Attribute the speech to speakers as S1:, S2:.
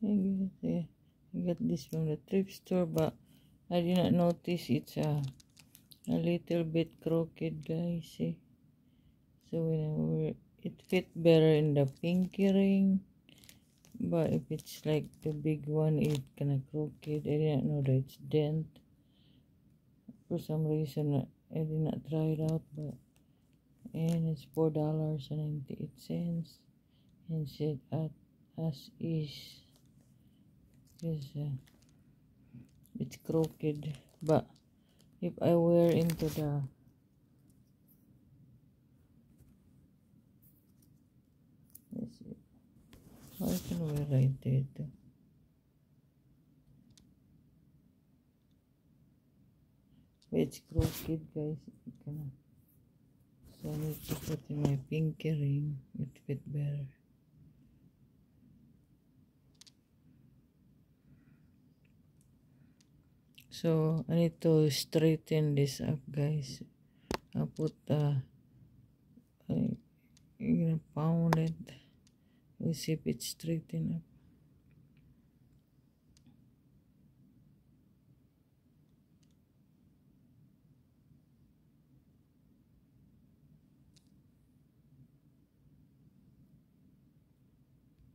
S1: I got this from the thrift store, but I did not notice it's a little bit crooked, guys. See? So whenever it fit better in the pinky ring, but if it's like the big one, it's kind of crooked. I didn't know that it's dent. For some reason, I did not try it out, but and it's $4.98, and said as is, because it's crooked. But if I wear into the let's see, I can wear right there too. But it's crooked, guys. So I need to put in my pinky ring. It fit better. So I need to straighten this up, guys. I'll put I'm gonna pound it. We'll see if it's straightened up.